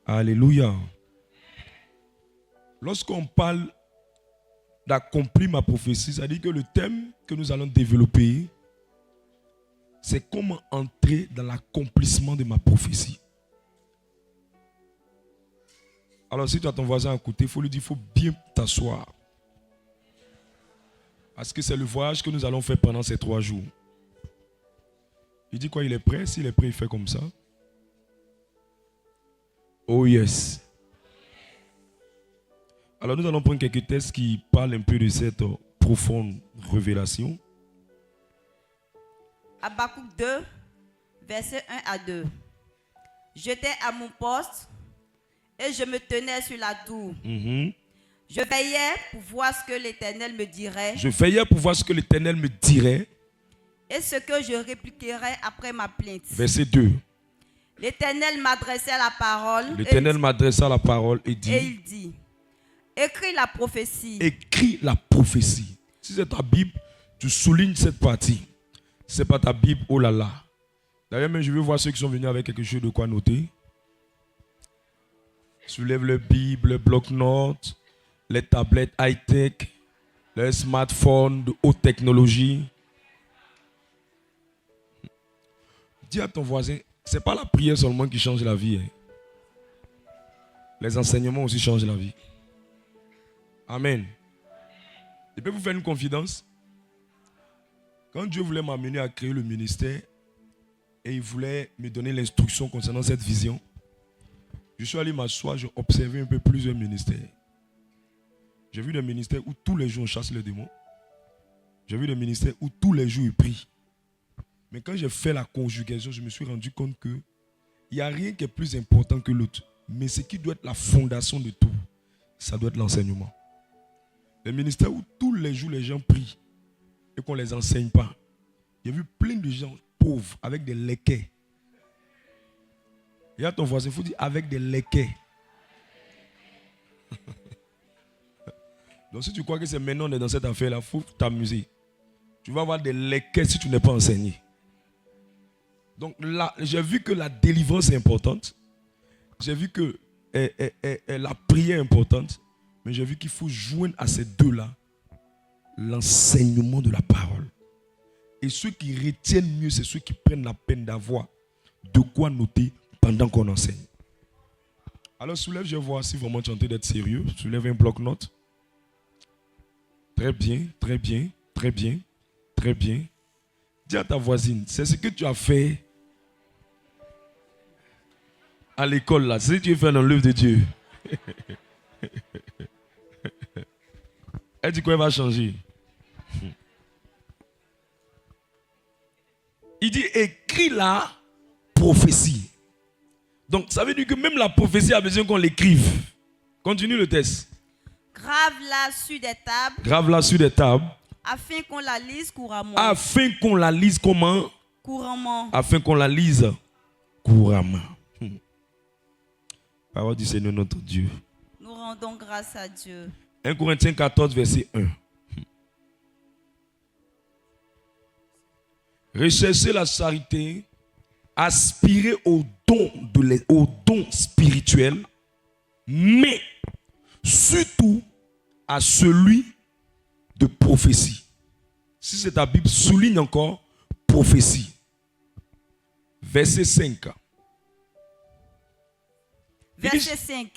Alléluia. Lorsqu'on parle d'accomplir ma prophétie, ça dit que le thème que nous allons développer, c'est comment entrer dans l'accomplissement de ma prophétie. Alors si tu as ton voisin à côté, il faut lui dire, il faut bien t'asseoir. Parce que c'est le voyage que nous allons faire pendant ces 3 jours. Il dit quoi, il est prêt? S'il est prêt, il fait comme ça. Oh yes. Alors nous allons prendre quelques textes qui parlent un peu de cette profonde révélation. Habakkuk 2, versets 1 à 2. J'étais à mon poste et je me tenais sur la tour. Je veillais pour voir ce que l'Éternel me dirait. Je veillais pour voir ce que l'Éternel me dirait. Et ce que je répliquerais après ma plainte. Verset 2. L'Éternel m'adressait la parole. L'Éternel m'adressa la parole et dit. Et il dit, écris la prophétie. Écris la prophétie. Si c'est ta Bible, tu soulignes cette partie. Si ce n'est pas ta Bible, oh là là. D'ailleurs, même je veux voir ceux qui sont venus avec quelque chose de quoi noter. Soulève le Bible, le bloc-notes, les tablettes high-tech, les smartphones de haute technologie. Dis à ton voisin, ce n'est pas la prière seulement qui change la vie. Les enseignements aussi changent la vie. Amen. Je peux vous faire une confidence. Quand Dieu voulait m'amener à créer le ministère et il voulait me donner l'instruction concernant cette vision, je suis allé m'asseoir, j'ai observé un peu plusieurs ministères. J'ai vu des ministères où tous les jours on chasse les démons. J'ai vu des ministères où tous les jours ils prient. Mais quand j'ai fait la conjugaison, je me suis rendu compte qu'il n'y a rien qui est plus important que l'autre. Mais ce qui doit être la fondation de tout, ça doit être l'enseignement. Les ministères où tous les jours les gens prient et qu'on ne les enseigne pas. J'ai vu plein de gens pauvres avec des léquets. Il y a ton voisin, il faut dire avec des léquets. Donc si tu crois que c'est maintenant on est dans cette affaire-là, il faut t'amuser. Tu vas avoir des léquets si tu n'es pas enseigné. Donc là, j'ai vu que la délivrance est importante. J'ai vu que la prière est importante. Mais j'ai vu qu'il faut joindre à ces deux-là l'enseignement de la parole. Et ceux qui retiennent mieux, c'est ceux qui prennent la peine d'avoir de quoi noter pendant qu'on enseigne. Alors soulève, je vais voir si vraiment tu es en train d'être sérieux. Soulève un bloc-notes. Très bien, très bien, très bien, très bien. Dis à ta voisine, c'est ce que tu as fait à l'école là. C'est ce que tu as fait dans l'œuvre de Dieu. Elle dit quoi, elle va changer. Il dit écris la prophétie. Donc ça veut dire que même la prophétie a besoin qu'on l'écrive. Continue le texte. Grave-la sur des tables. Grave-la sur des tables. Afin qu'on la lise couramment. Afin qu'on la lise comment? Couramment. Afin qu'on la lise couramment. Parole du Seigneur notre Dieu. Nous rendons grâce à Dieu. 1 Corinthiens 14, verset 1. Recherchez la charité, aspirez au don spirituel, mais surtout à celui de prophétie. Si c'est ta Bible, souligne encore prophétie. Verset 5. Verset 5.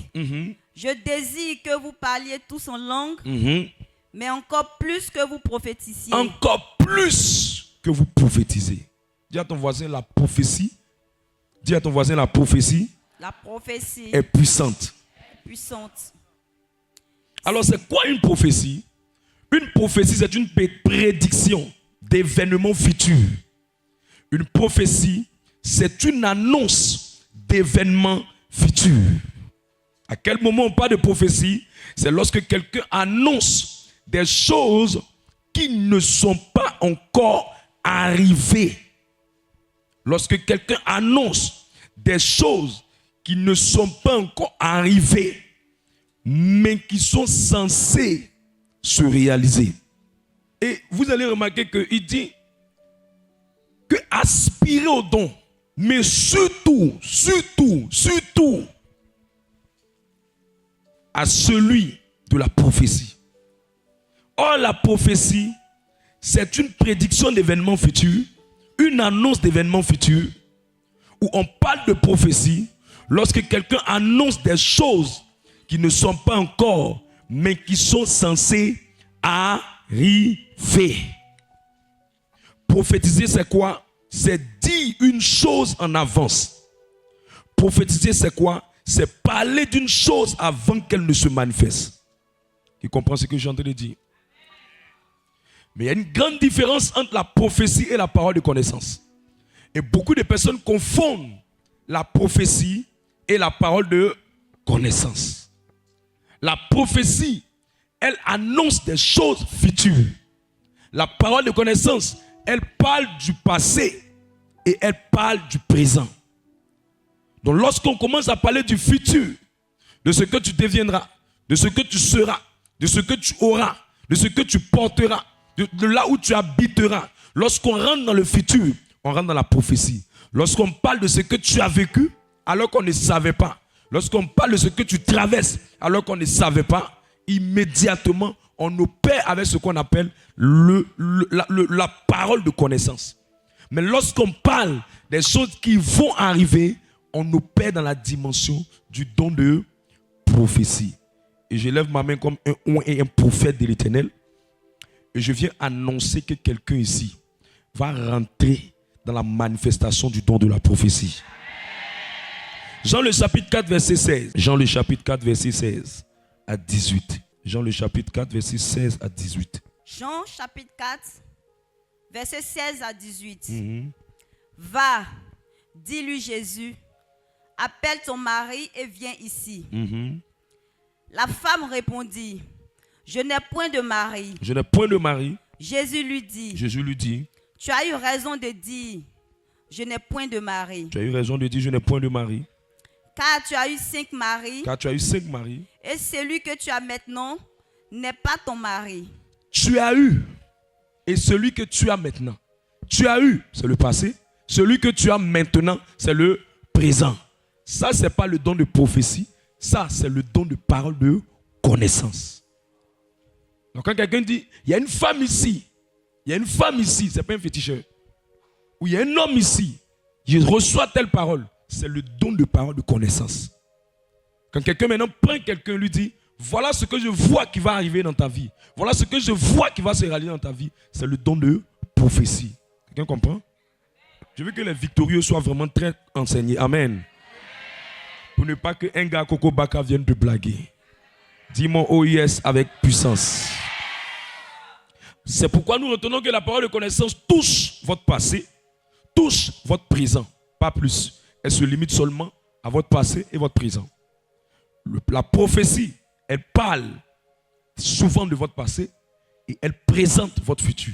Je désire que vous parliez tous en langue, mais encore plus que vous prophétisiez. Encore plus que vous prophétisez. Dis à ton voisin la prophétie. Dis à ton voisin la prophétie. La prophétie est puissante. Puissante. Alors c'est quoi une prophétie? Une prophétie, c'est une prédiction d'événements futurs. Une prophétie, c'est une annonce d'événements futurs. À quel moment on parle de prophétie? C'est lorsque quelqu'un annonce des choses qui ne sont pas encore arrivées. Lorsque quelqu'un annonce des choses qui ne sont pas encore arrivées, mais qui sont censées se réaliser. Et vous allez remarquer qu'il dit que aspirer au don, mais surtout, à celui de la prophétie. Or, la prophétie, c'est une prédiction d'événements futurs, une annonce d'événements futurs, où on parle de prophétie lorsque quelqu'un annonce des choses qui ne sont pas encore, mais qui sont censées arriver. Prophétiser, c'est quoi? C'est dire une chose en avance. Prophétiser, c'est quoi? C'est parler d'une chose avant qu'elle ne se manifeste. Tu comprends ce que j'ai en train de dire? Mais il y a une grande différence entre la prophétie et la parole de connaissance. Et beaucoup de personnes confondent la prophétie et la parole de connaissance. La prophétie, elle annonce des choses futures. La parole de connaissance, elle parle du passé et elle parle du présent. Donc lorsqu'on commence à parler du futur, de ce que tu deviendras, de ce que tu seras, de ce que tu auras, de ce que tu porteras, de là où tu habiteras, lorsqu'on rentre dans le futur, on rentre dans la prophétie. Lorsqu'on parle de ce que tu as vécu, alors qu'on ne savait pas, lorsqu'on parle de ce que tu traverses, alors qu'on ne savait pas, immédiatement, on opère avec ce qu'on appelle la parole de connaissance. Mais lorsqu'on parle des choses qui vont arriver, on opère dans la dimension du don de prophétie. Et je lève ma main comme un prophète de l'Éternel. Et je viens annoncer que quelqu'un ici va rentrer dans la manifestation du don de la prophétie. Jean le chapitre 4, verset 16. Jean le chapitre 4, verset 16 à 18. Jean le chapitre 4, verset 16 à 18. Jean chapitre 4, verset 16 à 18. Va, dis-lui Jésus, appelle ton mari et viens ici. La femme répondit, je n'ai point de mari. Je n'ai point de mari. Jésus lui dit, tu as eu raison de dire, je n'ai point de mari. Tu as eu raison de dire, je n'ai point de mari. Car tu as eu 5 maris. Car tu as eu 5 maris. Et celui que tu as maintenant n'est pas ton mari. Tu as eu. Et celui que tu as maintenant. Tu as eu, c'est le passé. Celui que tu as maintenant, c'est le présent. Ça, ce n'est pas le don de prophétie. Ça, c'est le don de parole de connaissance. Donc quand quelqu'un dit, il y a une femme ici. Il y a une femme ici, ce n'est pas un féticheur. Ou il y a un homme ici. Je reçois telle parole. C'est le don de parole de connaissance. Quand quelqu'un maintenant prend quelqu'un, lui dit, voilà ce que je vois qui va arriver dans ta vie. Voilà ce que je vois qui va se réaliser dans ta vie. C'est le don de prophétie. Quelqu'un comprend? Je veux que les victorieux soient vraiment très enseignés. Amen. Pour ne pas qu'un gars Coco Baka vienne te blaguer. Dis-moi oh yes avec puissance. C'est pourquoi nous retenons que la parole de connaissance touche votre passé, touche votre présent, pas plus. Elle se limite seulement à votre passé et votre présent. La prophétie, elle parle souvent de votre passé et elle présente votre futur.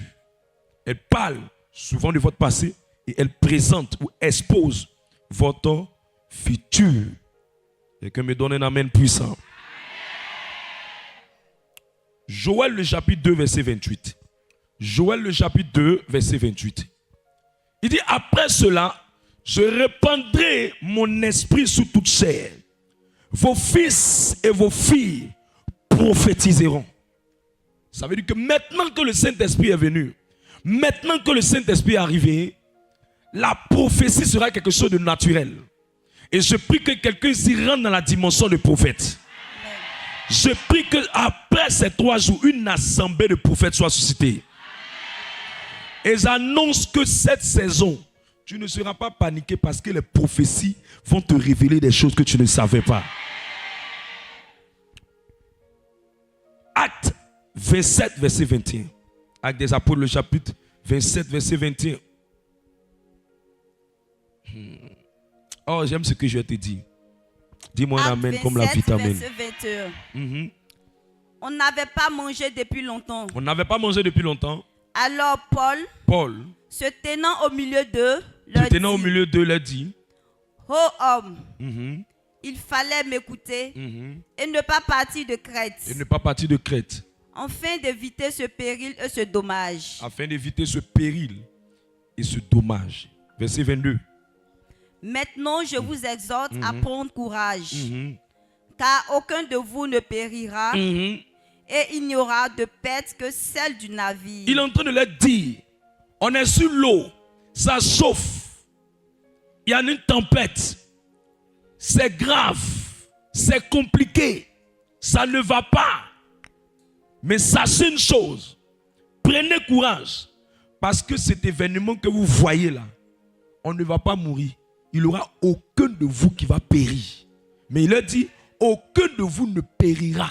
Elle parle souvent de votre passé et elle présente ou expose votre futur. Quelqu'un me donne un amen puissant. Joël le chapitre 2 verset 28. Joël le chapitre 2 verset 28. Il dit après cela, je répandrai mon esprit sur toute chair. Vos fils et vos filles prophétiseront. Ça veut dire que maintenant que le Saint-Esprit est venu, maintenant que le Saint-Esprit est arrivé, la prophétie sera quelque chose de naturel. Et je prie que quelqu'un s'y rende dans la dimension de prophète. Je prie qu'après ces 3 jours, une assemblée de prophètes soit suscitée. Et j'annonce que cette saison, tu ne seras pas paniqué parce que les prophéties vont te révéler des choses que tu ne savais pas. Acte 27, verset 21. Acte des Apôtres, le chapitre 27, verset 21. Oh, j'aime ce que je te dis. Dis-moi un amen comme la vitamine. Verset 21. On n'avait pas mangé depuis longtemps. On n'avait pas mangé depuis longtemps. Alors Paul, se tenant au milieu d'eux, leur dit, ô homme, il fallait m'écouter et ne pas partir de Crète. Afin d'éviter ce péril et ce dommage. Afin d'éviter ce péril et ce dommage. Verset 22. Maintenant, je vous exhorte à prendre courage, car aucun de vous ne périra, Mhm. et il n'y aura de perte que celle du navire. Il est en train de leur dire, on est sur l'eau, ça chauffe, il y a une tempête, c'est grave, c'est compliqué, ça ne va pas. Mais sachez une chose, prenez courage, parce que cet événement que vous voyez là, on ne va pas mourir. Il n'y aura aucun de vous qui va périr. Mais il leur dit, aucun de vous ne périra.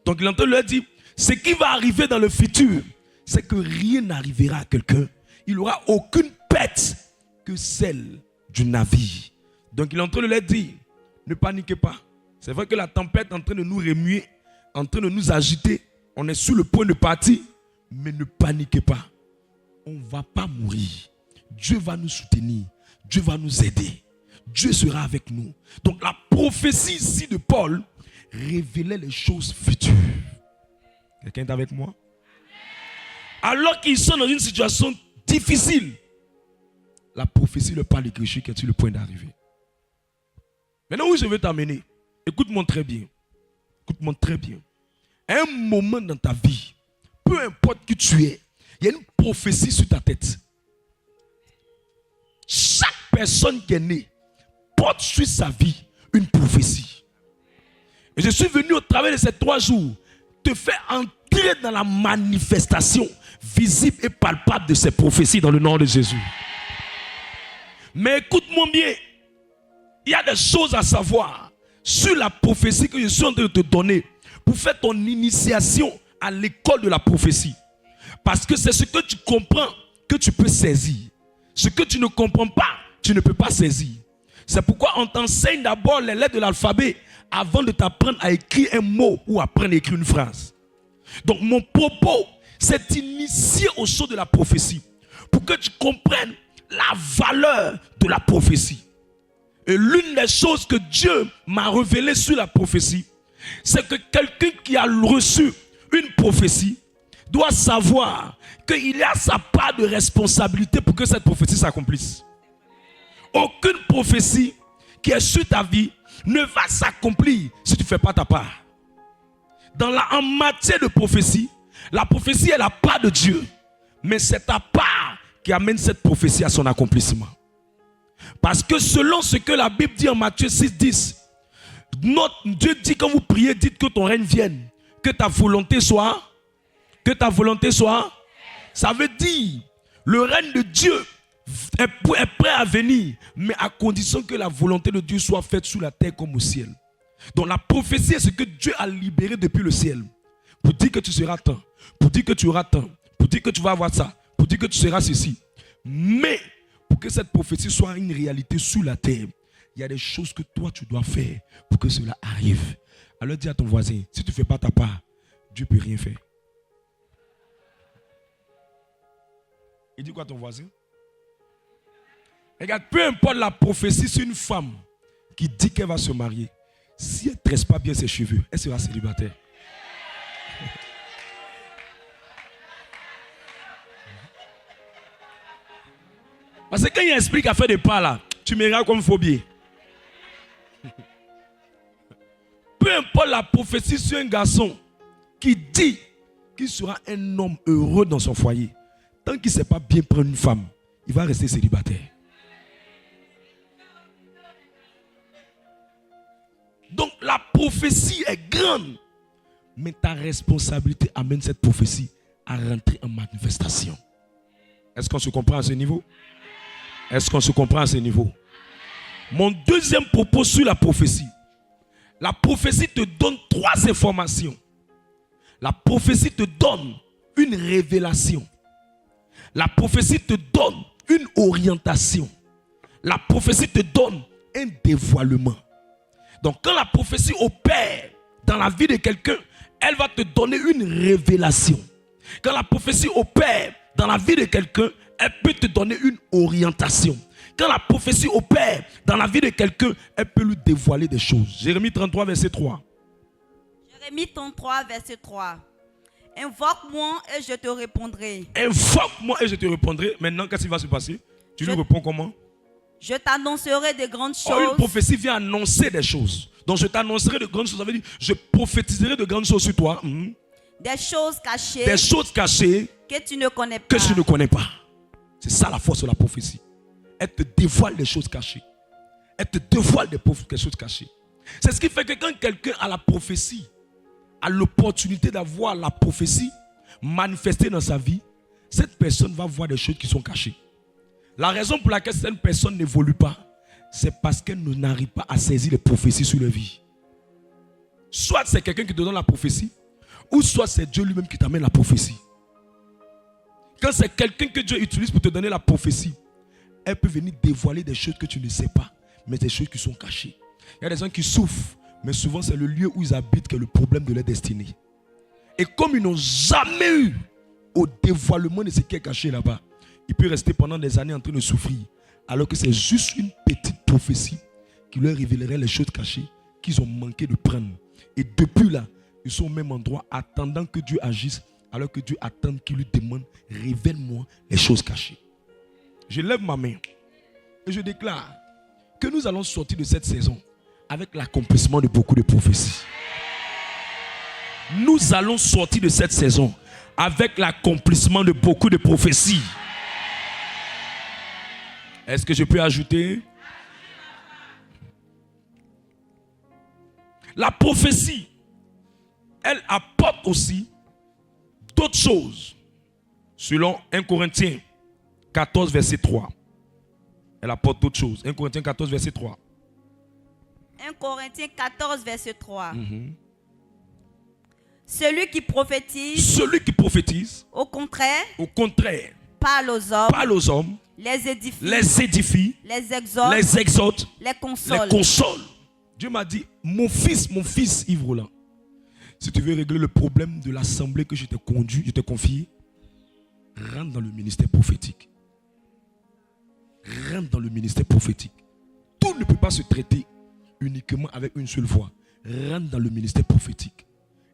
Donc il est en train de leur dire, ce qui va arriver dans le futur, c'est que rien n'arrivera à quelqu'un. Il n'y aura aucune perte que celle du navire. Donc il est en train de leur dire, ne paniquez pas. C'est vrai que la tempête est en train de nous remuer, en train de nous agiter. On est sur le point de partir, mais ne paniquez pas. On ne va pas mourir. Dieu va nous soutenir. Dieu va nous aider. Dieu sera avec nous. Donc la prophétie ici de Paul révélait les choses futures. Quelqu'un est avec moi? Alors qu'ils sont dans une situation difficile, la prophétie leur parle de quelque chose qui est sur le point d'arriver. Maintenant où je veux t'amener, écoute-moi très bien. Écoute-moi très bien. À un moment dans ta vie, peu importe qui tu es, il y a une prophétie sur ta tête. Chaque personne qui est née porte sur sa vie une prophétie. Et je suis venu au travers de ces 3 jours te faire entrer dans la manifestation visible et palpable de ces prophéties dans le nom de Jésus. Mais écoute-moi bien, il y a des choses à savoir sur la prophétie que je suis en train de te donner pour faire ton initiation à l'école de la prophétie. Parce que c'est ce que tu comprends que tu peux saisir. Ce que tu ne comprends pas, tu ne peux pas saisir. C'est pourquoi on t'enseigne d'abord les lettres de l'alphabet avant de t'apprendre à écrire un mot ou apprendre à écrire une phrase. Donc mon propos, c'est d'initier aux choses de la prophétie pour que tu comprennes la valeur de la prophétie. Et l'une des choses que Dieu m'a révélé sur la prophétie, c'est que quelqu'un qui a reçu une prophétie doit savoir qu'il y a sa part de responsabilité pour que cette prophétie s'accomplisse. Aucune prophétie qui est sur ta vie ne va s'accomplir si tu ne fais pas ta part. En matière de prophétie, la prophétie est la part de Dieu, mais c'est ta part qui amène cette prophétie à son accomplissement. Parce que selon ce que la Bible dit en Matthieu 6:10, Dieu dit quand vous priez, dites que ton règne vienne, que ta volonté soit, ça veut dire le règne de Dieu est prêt à venir, mais à condition que la volonté de Dieu soit faite sur la terre comme au ciel. Donc la prophétie est ce que Dieu a libéré depuis le ciel, pour dire que tu seras tant, pour dire que tu auras tant, pour dire que tu vas avoir ça, pour dire que tu seras ceci. Mais pour que cette prophétie soit une réalité sur la terre, il y a des choses que toi tu dois faire pour que cela arrive. Alors dis à ton voisin, si tu ne fais pas ta part, Dieu ne peut rien faire. Il dit quoi ton voisin? Regarde, peu importe la prophétie sur une femme qui dit qu'elle va se marier, si elle ne tresse pas bien ses cheveux, elle sera célibataire. Parce que quand il explique à faire des pas là, tu m'aimeras comme phobie. Peu importe la prophétie sur un garçon qui dit qu'il sera un homme heureux dans son foyer, tant qu'il ne sait pas bien prendre une femme, il va rester célibataire. Donc la prophétie est grande, mais ta responsabilité amène cette prophétie à rentrer en manifestation. Est-ce qu'on se comprend à ce niveau? Est-ce qu'on se comprend à ce niveau? Mon deuxième propos sur la prophétie. La prophétie te donne 3 informations. La prophétie te donne une révélation. La prophétie te donne une orientation. La prophétie te donne un dévoilement. Donc quand la prophétie opère dans la vie de quelqu'un, elle va te donner une révélation. Quand la prophétie opère dans la vie de quelqu'un, elle peut te donner une orientation. Quand la prophétie opère dans la vie de quelqu'un, elle peut lui dévoiler des choses. Jérémie 33, verset 3. Jérémie 33, verset 3. Invoque-moi et je te répondrai. Invoque-moi et je te répondrai. Maintenant, qu'est-ce qui va se passer? Tu lui réponds comment? Je t'annoncerai de grandes choses. Une prophétie vient annoncer des choses. Donc je t'annoncerai de grandes choses. Ça veut dire, je prophétiserai de grandes choses sur toi. Des choses cachées. Des choses cachées que tu ne connais pas. Que tu ne connais pas. C'est ça la force de la prophétie. Elle te dévoile des choses cachées. Elle te dévoile des choses cachées. C'est ce qui fait que quand quelqu'un a la prophétie, a l'opportunité d'avoir la prophétie manifestée dans sa vie, cette personne va voir des choses qui sont cachées. La raison pour laquelle cette personne n'évolue pas, c'est parce qu'elle n'arrive pas à saisir les prophéties sur leur vie. Soit c'est quelqu'un qui te donne la prophétie, ou soit c'est Dieu lui-même qui t'amène la prophétie. Quand c'est quelqu'un que Dieu utilise pour te donner la prophétie, elle peut venir dévoiler des choses que tu ne sais pas, mais des choses qui sont cachées. Il y a des gens qui souffrent, mais souvent c'est le lieu où ils habitent qui est le problème de leur destinée. Et comme ils n'ont jamais eu au dévoilement de ce qui est caché là-bas, ils peuvent rester pendant des années en train de souffrir, alors que c'est juste une petite prophétie qui leur révélerait les choses cachées qu'ils ont manqué de prendre. Et depuis là, ils sont au même endroit attendant que Dieu agisse, alors que Dieu attend qu'il lui demande, révèle-moi les choses cachées. Je lève ma main et je déclare que nous allons sortir de cette saison avec l'accomplissement de beaucoup de prophéties. Nous allons sortir de cette saison avec l'accomplissement de beaucoup de prophéties. Est-ce que je peux ajouter? La prophétie, elle apporte aussi d'autres choses. Selon 1 Corinthiens 14, verset 3. Elle apporte d'autres choses. 1 Corinthiens 14, verset 3. 1 Corinthiens 14, verset 3. Celui qui prophétise, au contraire, parle aux hommes, les édifie, les exhorte, les console. Dieu m'a dit, mon fils Yves Roland, si tu veux régler le problème de l'assemblée que je t'ai confiée, rentre dans le ministère prophétique. Rentre dans le ministère prophétique. Tout ne peut pas se traiter uniquement avec une seule voix. Rentre dans le ministère prophétique.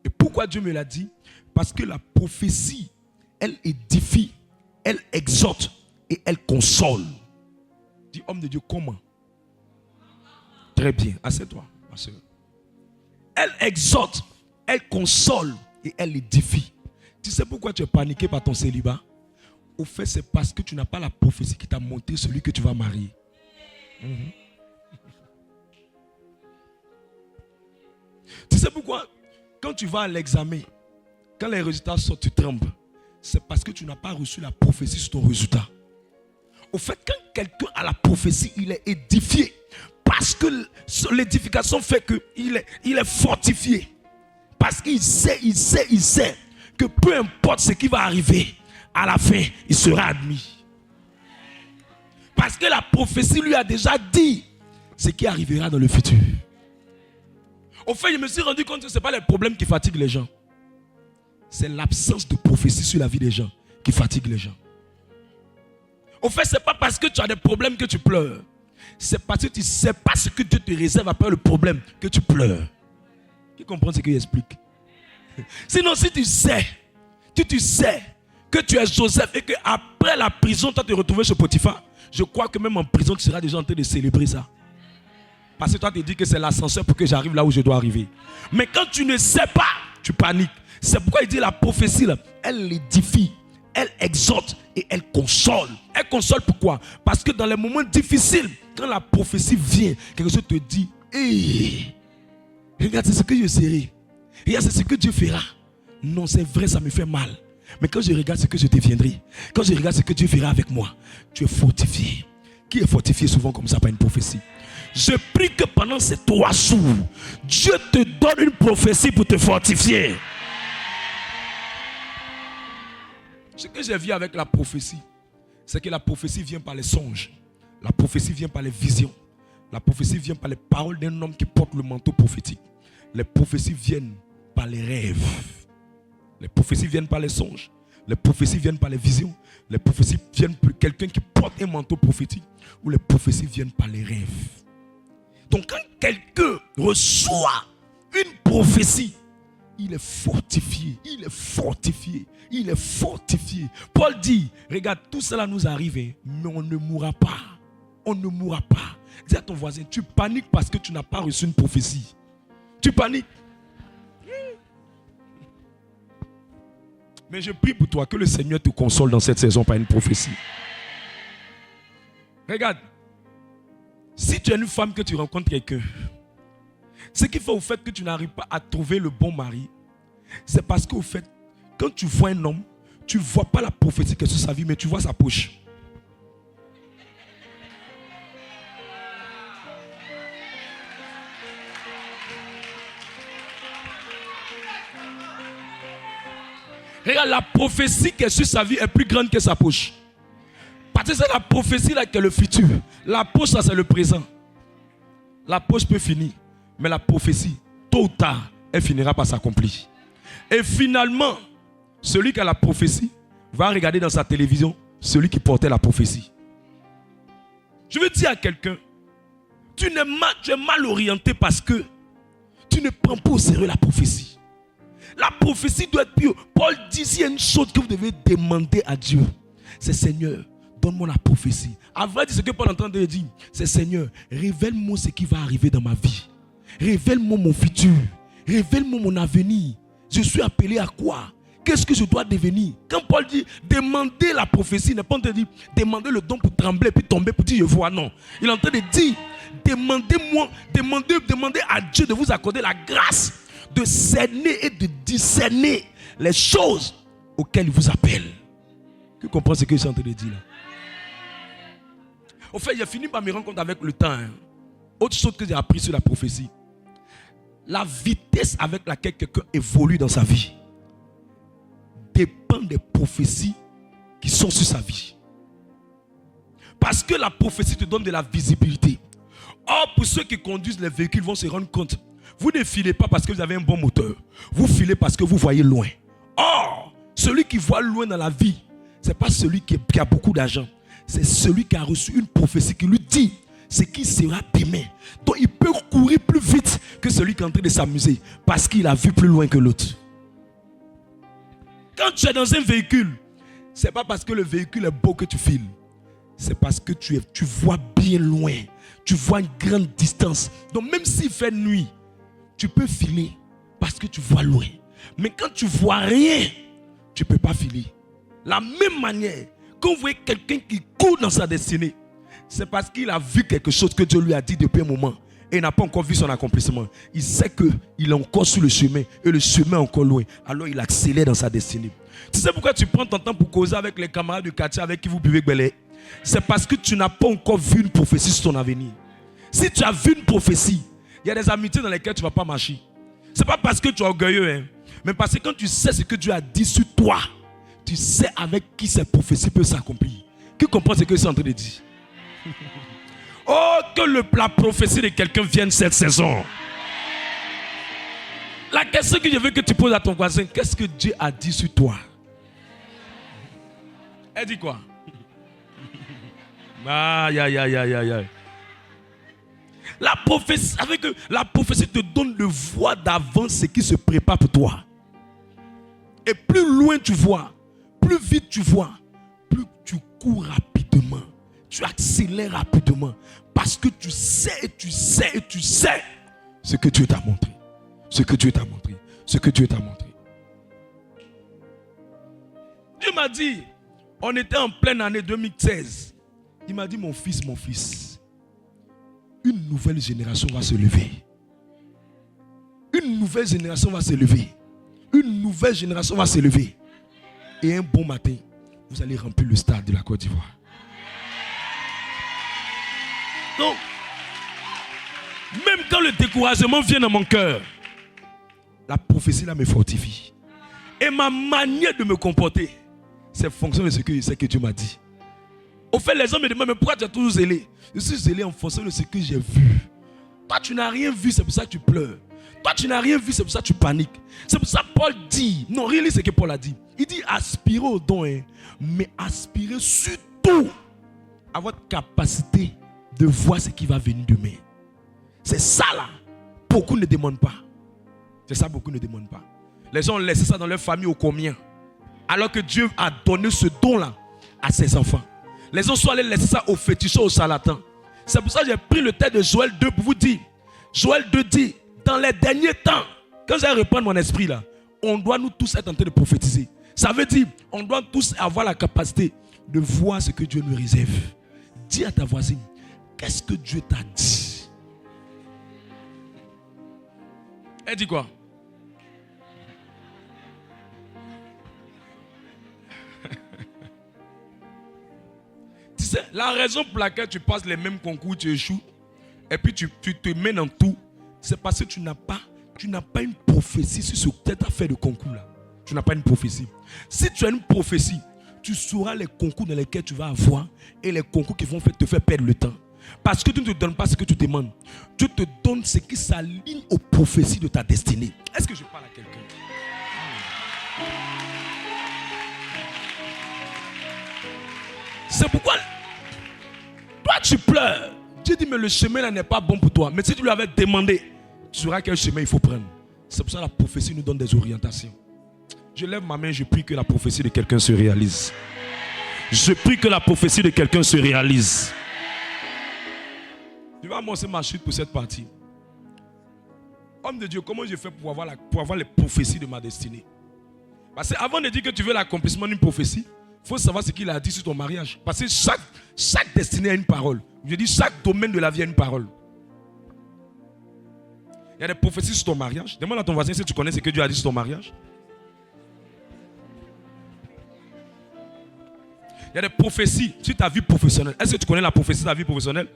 Et pourquoi Dieu me l'a dit? Parce que la prophétie, elle édifie, elle exhorte et elle console. Dis, homme de Dieu, comment? Très bien, assieds-toi, ma soeur. Elle exhorte, elle console et elle édifie. Tu sais pourquoi tu es paniqué par ton célibat? Au fait, c'est parce que tu n'as pas la prophétie qui t'a montré celui que tu vas marier. Tu sais pourquoi? Quand tu vas à l'examen, quand les résultats sortent, tu trembles. C'est parce que tu n'as pas reçu la prophétie sur ton résultat. Au fait, quand quelqu'un a la prophétie, il est édifié. Parce que l'édification fait qu'il est fortifié. Parce qu'il sait que peu importe ce qui va arriver, à la fin, il sera admis. Parce que la prophétie lui a déjà dit ce qui arrivera dans le futur. Au fait, je me suis rendu compte que ce n'est pas les problèmes qui fatiguent les gens. C'est l'absence de prophétie sur la vie des gens qui fatigue les gens. Au fait, ce n'est pas parce que tu as des problèmes que tu pleures. C'est parce que tu ne sais pas ce que Dieu te réserve après le problème que tu pleures. Qui comprend ce que j'explique? Sinon, si tu sais que tu es Joseph et qu'après la prison, tu as te retrouvé chez Potiphar, je crois que même en prison, tu seras déjà en train de célébrer ça. Parce que toi, tu te dis que c'est l'ascenseur pour que j'arrive là où je dois arriver. Mais quand tu ne sais pas, tu paniques. C'est pourquoi il dit la prophétie, là, elle édifie, elle exhorte et elle console. Elle console pourquoi? Parce que dans les moments difficiles, quand la prophétie vient, quelque chose te dit, hey, regarde, c'est ce que je serai. Regarde, c'est ce que Dieu fera. Non, c'est vrai, ça me fait mal. Mais quand je regarde ce que je deviendrai, quand je regarde ce que Dieu fera avec moi, tu es fortifié. Qui est fortifié souvent comme ça par une prophétie? Je prie que pendant ces 3 jours, Dieu te donne une prophétie pour te fortifier. Ce que j'ai vu avec la prophétie, c'est que la prophétie vient par les songes. La prophétie vient par les visions. La prophétie vient par les paroles d'un homme qui porte le manteau prophétique. Les prophéties viennent par les rêves. Les prophéties viennent par les songes. Les prophéties viennent par les visions. Les prophéties viennent par quelqu'un qui porte un manteau prophétique. Ou les prophéties viennent par les rêves. Donc quand quelqu'un reçoit une prophétie, il est fortifié, il est fortifié, il est fortifié. Paul dit, regarde, tout cela nous arrive, mais on ne mourra pas. On ne mourra pas. Dis à ton voisin, tu paniques parce que tu n'as pas reçu une prophétie. Tu paniques. Mais je prie pour toi que le Seigneur te console dans cette saison par une prophétie. Regarde. Si tu es une femme que tu rencontres quelqu'un, ce qui fait au fait que tu n'arrives pas à trouver le bon mari, c'est parce qu'au fait, quand tu vois un homme, tu ne vois pas la prophétie qui est sur sa vie, mais tu vois sa poche. Regarde, la prophétie qui est sur sa vie est plus grande que sa poche. Parce que c'est la prophétie là qui est le futur. La poche, ça c'est le présent. La poche peut finir. Mais la prophétie, tôt ou tard, elle finira par s'accomplir. Et finalement, celui qui a la prophétie va regarder dans sa télévision celui qui portait la prophétie. Je veux dire à quelqu'un, tu es mal orienté parce que tu ne prends pas au sérieux la prophétie. La prophétie doit être pure. Paul dit, il y a une chose que vous devez demander à Dieu. C'est Seigneur, donne-moi la prophétie. À vrai dire, ce que Paul est en train de dire, c'est Seigneur, révèle-moi ce qui va arriver dans ma vie. Révèle-moi mon futur. Révèle-moi mon avenir. Je suis appelé à quoi? Qu'est-ce que je dois devenir? Quand Paul dit demander la prophétie, il n'est pas en train de dire demander le don pour trembler puis tomber pour dire je vois. Non. Il est en train de dire demandez à Dieu de vous accorder la grâce de cerner et de discerner les choses auxquelles il vous appelle. Tu comprends ce que je suis en train de dire là? Au fait, j'ai fini par me rendre compte avec le temps. Autre chose que j'ai appris sur la prophétie. La vitesse avec laquelle quelqu'un évolue dans sa vie dépend des prophéties qui sont sur sa vie. Parce que la prophétie te donne de la visibilité. Or, pour ceux qui conduisent les véhicules vont se rendre compte. Vous ne filez pas parce que vous avez un bon moteur. Vous filez parce que vous voyez loin. Or, celui qui voit loin dans la vie, ce n'est pas celui qui a beaucoup d'argent. C'est celui qui a reçu une prophétie qui lui dit ce qui sera demain. Donc il peut courir plus vite que celui qui est en train de s'amuser parce qu'il a vu plus loin que l'autre. Quand tu es dans un véhicule, ce n'est pas parce que le véhicule est beau que tu files. C'est parce que tu vois bien loin. Tu vois une grande distance. Donc même s'il fait nuit, tu peux filer parce que tu vois loin. Mais quand tu vois rien, tu ne peux pas filer. La même manière, quand vous voyez quelqu'un qui court dans sa destinée, c'est parce qu'il a vu quelque chose que Dieu lui a dit depuis un moment et il n'a pas encore vu son accomplissement. Il sait qu'il est encore sur le chemin et le chemin est encore loin. Alors il accélère dans sa destinée. Tu sais pourquoi tu prends ton temps pour causer avec les camarades du quartier avec qui vous buvez Gbélé? C'est parce que tu n'as pas encore vu une prophétie sur ton avenir. Si tu as vu une prophétie, il y a des amitiés dans lesquelles tu ne vas pas marcher. Ce n'est pas parce que tu es orgueilleux, mais parce que quand tu sais ce que Dieu a dit sur toi, tu sais avec qui cette prophétie peut s'accomplir. Qui comprend ce que je suis en train de dire? Oh, que la prophétie de quelqu'un vienne cette saison. La question que je veux que tu poses à ton voisin, qu'est-ce que Dieu a dit sur toi? Elle dit quoi? Aïe, aïe, aïe, aïe, aïe. La prophétie te donne le voir d'avance ce qui se prépare pour toi. Et plus loin tu vois, plus vite tu vois, plus tu cours rapidement. Tu accélères rapidement. Parce que tu sais et tu sais et tu sais ce que Dieu t'a montré. Ce que Dieu t'a montré. Ce que Dieu t'a montré. Dieu m'a dit, on était en pleine année 2016. Il m'a dit, mon fils, une nouvelle génération va se lever. Une nouvelle génération va se lever. Une nouvelle génération va se lever. Et un bon matin, vous allez remplir le stade de la Côte d'Ivoire. Donc, même quand le découragement vient dans mon cœur, la prophétie là me fortifie. Et ma manière de me comporter, c'est fonction de ce que Dieu m'a dit. Au fait, les gens me demandent, mais pourquoi tu es toujours zélé? Je suis zélé en fonction de ce que j'ai vu. Toi, tu n'as rien vu, c'est pour ça que tu pleures. Toi, tu n'as rien vu, c'est pour ça que tu paniques. C'est pour ça que Paul dit, non, réalise ce que Paul a dit. Il dit, aspirez au don, mais aspirez surtout à votre capacité de voir ce qui va venir demain. C'est ça là. Beaucoup ne demandent pas. C'est ça, beaucoup ne demandent pas. Les gens ont laissé ça dans leur famille au combien. Alors que Dieu a donné ce don-là à ses enfants. Les gens sont allés laisser ça aux féticheurs, aux charlatans. C'est pour ça que j'ai pris le texte de Joël 2 pour vous dire. Joël 2 dit, dans les derniers temps, quand j'ai reprendre mon esprit là, on doit nous tous être en train de prophétiser. Ça veut dire, on doit tous avoir la capacité de voir ce que Dieu nous réserve. Dis à ta voisine, qu'est-ce que Dieu t'a dit? Elle dit quoi? Tu sais, la raison pour laquelle tu passes les mêmes concours, tu échoues, et puis tu te mets dans tout, c'est parce que tu n'as pas une prophétie sur ce que tu as fait de concours là. Tu n'as pas une prophétie. Si tu as une prophétie, tu sauras les concours dans lesquels tu vas avoir et les concours qui vont te faire perdre le temps. Parce que tu ne te donnes pas ce que tu demandes. Tu te donnes ce qui s'aligne aux prophéties de ta destinée. Est-ce que je parle à quelqu'un? C'est pourquoi toi tu pleures. Dieu dit mais le chemin là n'est pas bon pour toi. Mais si tu lui avais demandé, tu sauras quel chemin il faut prendre. C'est pour ça que la prophétie nous donne des orientations. Je lève ma main, je prie que la prophétie de quelqu'un se réalise. Je prie que la prophétie de quelqu'un se réalise. Je vais annoncer ma chute pour cette partie. Homme de Dieu, comment je fais pour avoir les prophéties de ma destinée? Parce qu'avant de dire que tu veux l'accomplissement d'une prophétie, il faut savoir ce qu'il a dit sur ton mariage. Parce que chaque destinée a une parole. Je dis chaque domaine de la vie a une parole. Il y a des prophéties sur ton mariage. Demande à ton voisin si tu connais ce que Dieu a dit sur ton mariage. Il y a des prophéties sur ta vie professionnelle. Est-ce que tu connais la prophétie de ta vie professionnelle?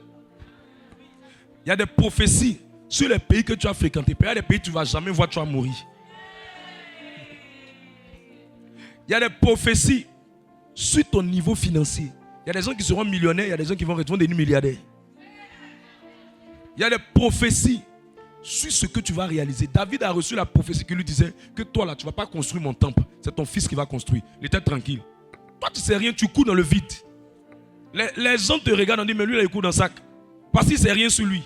Il y a des prophéties sur les pays que tu as fréquentés. Il y a des pays que tu ne vas jamais voir, tu vas mourir. Il y a des prophéties sur ton niveau financier. Il y a des gens qui seront millionnaires, il y a des gens qui vont devenir milliardaires. Il y a des prophéties sur ce que tu vas réaliser. David a reçu la prophétie qui lui disait que toi là, tu ne vas pas construire mon temple. C'est ton fils qui va construire. Il était tranquille. Toi, tu ne sais rien, tu cours dans le vide. Les gens te regardent et disent, mais lui, là, il court dans le sac. Parce qu'il ne sait rien sur lui.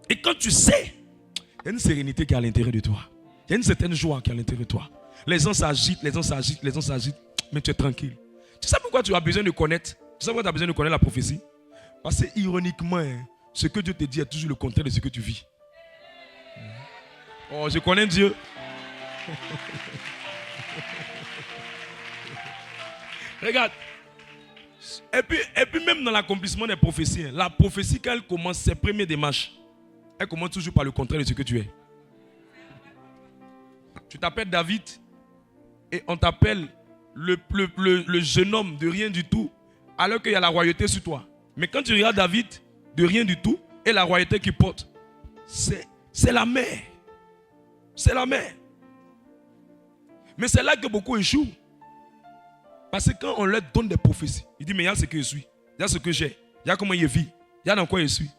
Et quand tu sais, il y a une sérénité qui est à l'intérieur de toi. Il y a une certaine joie qui est à l'intérieur de toi. Les gens s'agitent, mais tu es tranquille. Tu sais pourquoi tu as besoin de connaître? Tu sais pourquoi tu as besoin de connaître la prophétie? Parce que ironiquement, ce que Dieu te dit est toujours le contraire de ce que tu vis. Oh, je connais Dieu. Regarde. Et puis même dans l'accomplissement des prophéties, la prophétie quand elle commence ses premières démarches, elle commence toujours par le contraire de ce que tu es. Tu t'appelles David et on t'appelle le jeune homme de rien du tout alors qu'il y a la royauté sur toi. Mais quand tu regardes David de rien du tout et la royauté qu'il porte, c'est la mer. C'est la mer. Mais c'est là que beaucoup échouent. Parce que quand on leur donne des prophéties, ils disent mais il y a ce que je suis, il y a ce que j'ai, il y a comment je vis, il y a dans quoi je suis.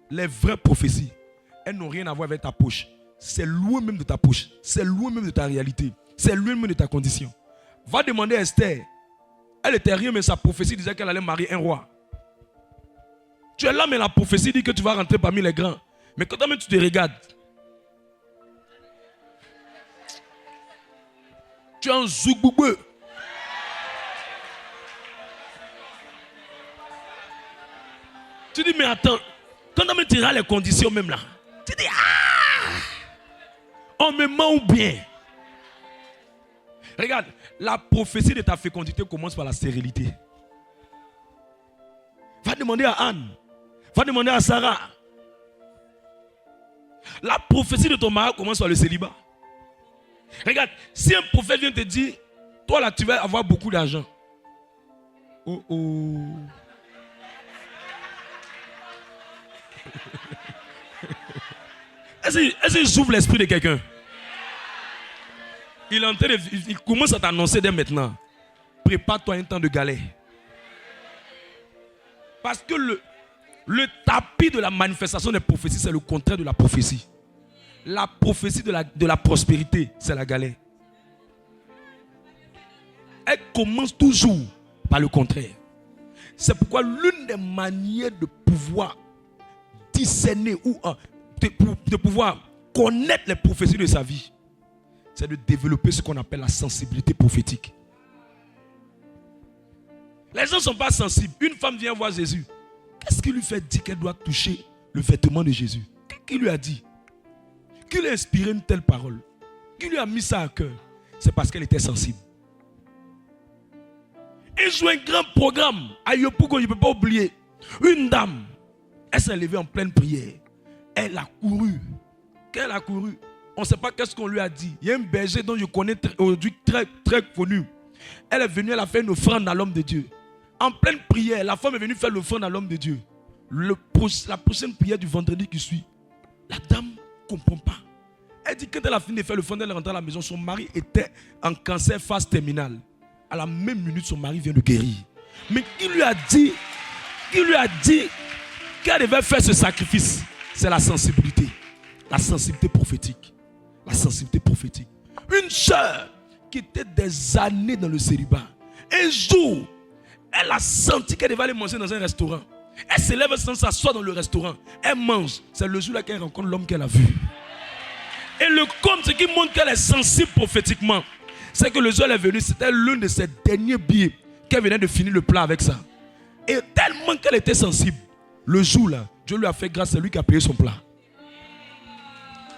Les vraies prophéties, elles n'ont rien à voir avec ta poche. C'est loin même de ta poche. C'est loin même de ta réalité. C'est loin même de ta condition. Va demander à Esther. Elle était rien, mais sa prophétie disait qu'elle allait marier un roi. Tu es là, mais la prophétie dit que tu vas rentrer parmi les grands. Mais quand même tu te regardes, tu es un zouboubou. Tu dis, mais attends, quand même tu as les conditions même là, tu dis, on me ment ou bien. Regarde, la prophétie de ta fécondité commence par la stérilité. Va demander à Anne, va demander à Sarah. La prophétie de ton mari commence par le célibat. Regarde, si un prophète vient te dire, toi là tu vas avoir beaucoup d'argent. Oh oh. Est-ce qu'il s'ouvre l'esprit de quelqu'un? Il commence à t'annoncer dès maintenant. Prépare-toi un temps de galère. Parce que le tapis de la manifestation des prophéties, c'est le contraire de la prophétie. La prophétie de la prospérité, c'est la galère. Elle commence toujours par le contraire. C'est pourquoi l'une des manières de pouvoir discerner ou de pouvoir connaître les prophéties de sa vie, c'est de développer ce qu'on appelle la sensibilité prophétique. Les gens ne sont pas sensibles. Une femme vient voir Jésus. Qu'est-ce qui lui fait dire qu'elle doit toucher le vêtement de Jésus? qui lui a dit? Qui lui a inspiré une telle parole? Qui lui a mis ça à cœur? C'est parce qu'elle était sensible. Il joue un grand programme à Yopougon, je ne peux pas oublier. Une dame, elle s'est levée en pleine prière. Elle a couru. Qu'elle a couru, on ne sait pas qu'est-ce qu'on lui a dit. Il y a un berger dont je connais aujourd'hui très connu. Elle est venue, elle a fait une offrande à l'homme de Dieu. En pleine prière, la femme est venue faire l'offrande à l'homme de Dieu. La prochaine prière du vendredi qui suit, la dame ne comprend pas. Elle dit que quand elle a fini de faire l'offrande, elle est rentrée à la maison. Son mari était en cancer phase terminale. À la même minute, son mari vient de guérir. Mais qui lui a dit qu'elle devait faire ce sacrifice? C'est la sensibilité. La sensibilité prophétique. La sensibilité prophétique. Une sœur qui était des années dans le célibat. Un jour, elle a senti qu'elle devait aller manger dans un restaurant. Elle se lève sans s'asseoir dans le restaurant. Elle mange. C'est le jour-là qu'elle rencontre l'homme qu'elle a vu. Et le compte, ce qui montre qu'elle est sensible prophétiquement, c'est que le jour où elle est venue, c'était l'un de ses derniers billets qu'elle venait de finir le plat avec ça. Et tellement qu'elle était sensible, le jour-là, Dieu lui a fait grâce, c'est lui qui a payé son plat.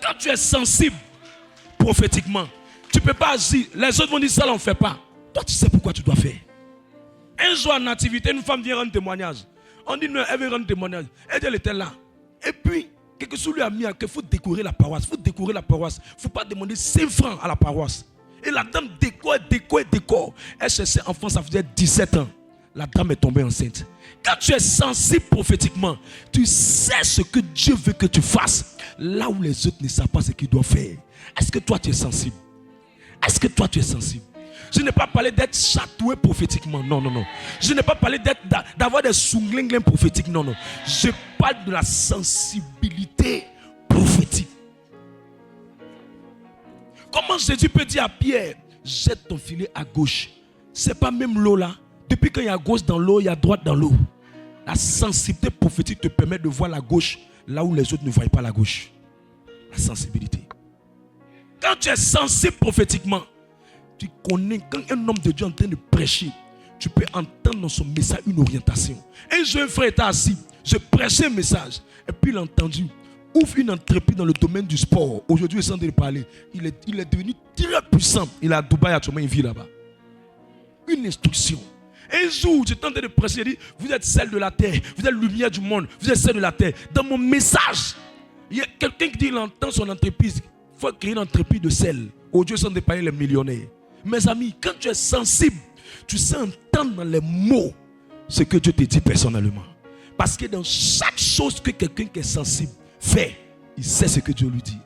Quand tu es sensible prophétiquement, tu ne peux pas agir. Les autres vont dire ça, on ne fait pas. Toi, tu sais pourquoi tu dois faire. Un jour en nativité, une femme vient rendre témoignage. On dit non, elle veut rendre témoignage. Elle était là. Et puis, quelque chose lui a mis à qu'il faut décorer la paroisse. Il faut décorer la paroisse. Il ne faut pas demander 5 francs à la paroisse. Et la dame décore. Elle cherchait enfant, ça faisait 17 ans. La dame est tombée enceinte. Quand tu es sensible prophétiquement, tu sais ce que Dieu veut que tu fasses. Là où les autres ne savent pas ce qu'ils doivent faire. Est-ce que toi tu es sensible? Est-ce que toi tu es sensible? Je n'ai pas parlé d'être chatoué prophétiquement. Non. Je n'ai pas parlé d'avoir des sounglinglins prophétiques. Non. Je parle de la sensibilité prophétique. Comment Jésus peut dire à Pierre, jette ton filet à gauche? C'est pas même l'eau là. Depuis quand il y a gauche dans l'eau, il y a droite dans l'eau. La sensibilité prophétique te permet de voir la gauche là où les autres ne voient pas la gauche. La sensibilité. Quand tu es sensible prophétiquement, tu connais quand un homme de Dieu est en train de prêcher, tu peux entendre dans son message une orientation. Un jeune frère était assis, je prêchais un message, et puis il a entendu, ouvre une entreprise dans le domaine du sport. Aujourd'hui, il est en train de parler. Il est devenu très puissant. Il est à Dubaï, actuellement, il vit là-bas. Une instruction. Un jour, j'étais en train de prêcher, il dit, vous êtes celle de la terre, vous êtes lumière du monde, vous êtes celle de la terre. Dans mon message, il y a quelqu'un qui dit, il entend son entreprise. Il faut créer une entreprise de sel. Aujourd'hui, sans dépailler les millionnaires. Mes amis, quand tu es sensible, tu sais entendre dans les mots ce que Dieu te dit personnellement. Parce que dans chaque chose que quelqu'un qui est sensible fait, il sait ce que Dieu lui dit.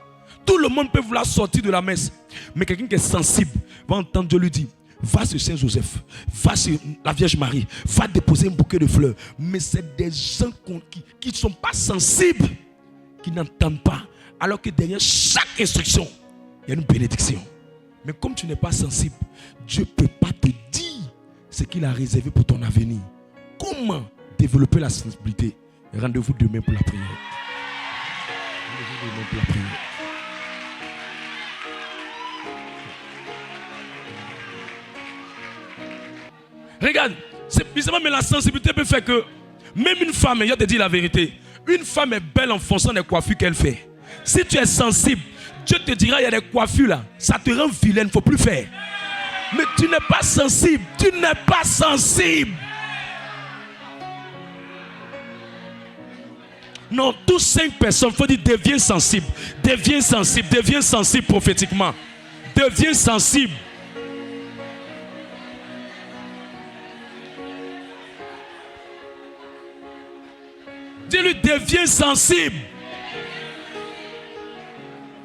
Tout le monde peut vouloir sortir de la messe, mais quelqu'un qui est sensible va entendre Dieu lui dire, va sur Saint-Joseph, va sur la Vierge Marie, va déposer un bouquet de fleurs. Mais c'est des gens qui ne sont pas sensibles, qui n'entendent pas. Alors que derrière chaque instruction, il y a une bénédiction. Mais comme tu n'es pas sensible, Dieu ne peut pas te dire ce qu'il a réservé pour ton avenir. Comment développer la sensibilité? Rendez-vous demain pour la prière. Rendez-vous demain pour la prière. Regarde, c'est bizarrement, mais la sensibilité peut faire que même une femme, je te dis la vérité, une femme est belle en fonction des coiffures qu'elle fait. Si tu es sensible, Dieu te dira, il y a des coiffures là, ça te rend vilaine, il ne faut plus faire. Mais tu n'es pas sensible, tu n'es pas sensible. Non, tous 5 personnes, il faut dire, deviens sensible prophétiquement. Deviens sensible. Dis-lui, deviens sensible.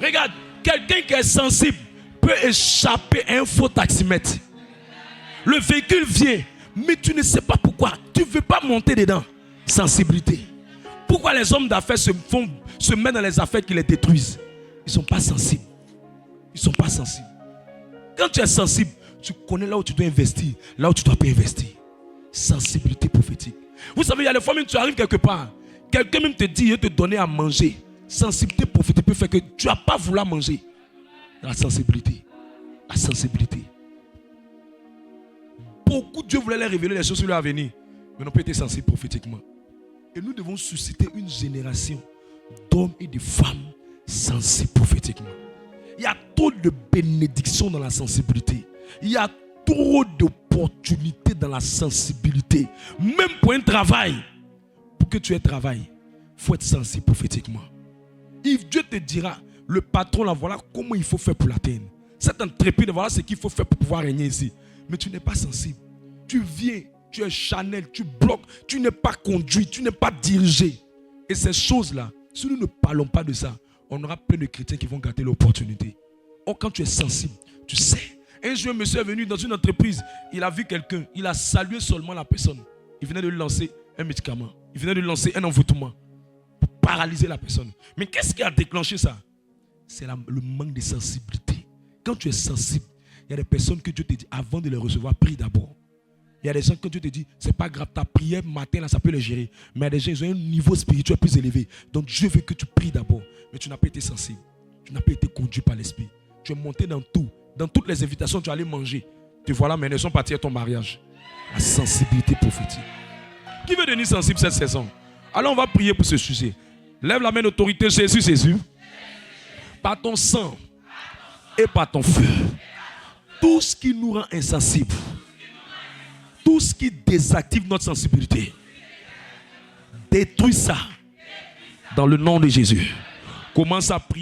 Regarde, quelqu'un qui est sensible peut échapper à un faux taximètre. Le véhicule vient, mais tu ne sais pas pourquoi. Tu ne veux pas monter dedans. Sensibilité. Pourquoi les hommes d'affaires se mettent dans les affaires qui les détruisent? Ils ne sont pas sensibles. Ils ne sont pas sensibles. Quand tu es sensible, tu connais là où tu dois investir, là où tu ne dois pas investir. Sensibilité prophétique. Vous savez, il y a des fois même tu arrives quelque part, quelqu'un même te dit, il va te donner à manger. Sensibilité prophétique peut faire que tu n'as pas voulu manger. La sensibilité. La sensibilité. Beaucoup, Dieu voulait leur révéler les choses sur leur avenir, mais n'ont pas été sensibles prophétiquement. Et nous devons susciter une génération d'hommes et de femmes sensibles prophétiquement. Il y a trop de bénédictions dans la sensibilité. Il y a trop d'opportunités dans la sensibilité. Même pour un travail, pour que tu aies travail, il faut être sensible prophétiquement. If Dieu te dira, le patron là, voilà comment il faut faire pour l'atteindre. Cette intrépide, voilà ce qu'il faut faire pour pouvoir régner ici. Mais tu n'es pas sensible. Tu viens, tu es Chanel, tu bloques, tu n'es pas conduit, tu n'es pas dirigé. Et ces choses-là, si nous ne parlons pas de ça, on aura plein de chrétiens qui vont gâter l'opportunité. Or, quand tu es sensible, tu sais. Un jour, un monsieur est venu dans une entreprise, il a vu quelqu'un, il a salué seulement la personne. Il venait de lui lancer un médicament, il venait de lui lancer un envoûtement pour paralyser la personne. Mais qu'est-ce qui a déclenché ça? C'est le manque de sensibilité. Quand tu es sensible, il y a des personnes que Dieu te dit, avant de les recevoir, prie d'abord. Il y a des gens que Dieu te dit, c'est pas grave, ta prière matin, là, ça peut les gérer. Mais il y a des gens, ils ont un niveau spirituel plus élevé. Donc Dieu veut que tu pries d'abord. Mais tu n'as pas été sensible. Tu n'as pas été conduit par l'esprit. Tu es monté dans tout. Dans toutes les invitations, tu allais manger. Te voilà, mais ils sont partis à ton mariage. La sensibilité prophétique. Qui veut devenir sensible cette saison? Alors on va prier pour ce sujet. Lève la main d'autorité, Jésus, Jésus. Par ton sang et par ton feu. Tout ce qui nous rend insensibles. Tout ce qui désactive notre sensibilité. Détruis ça. Dans le nom de Jésus. Commence à prier.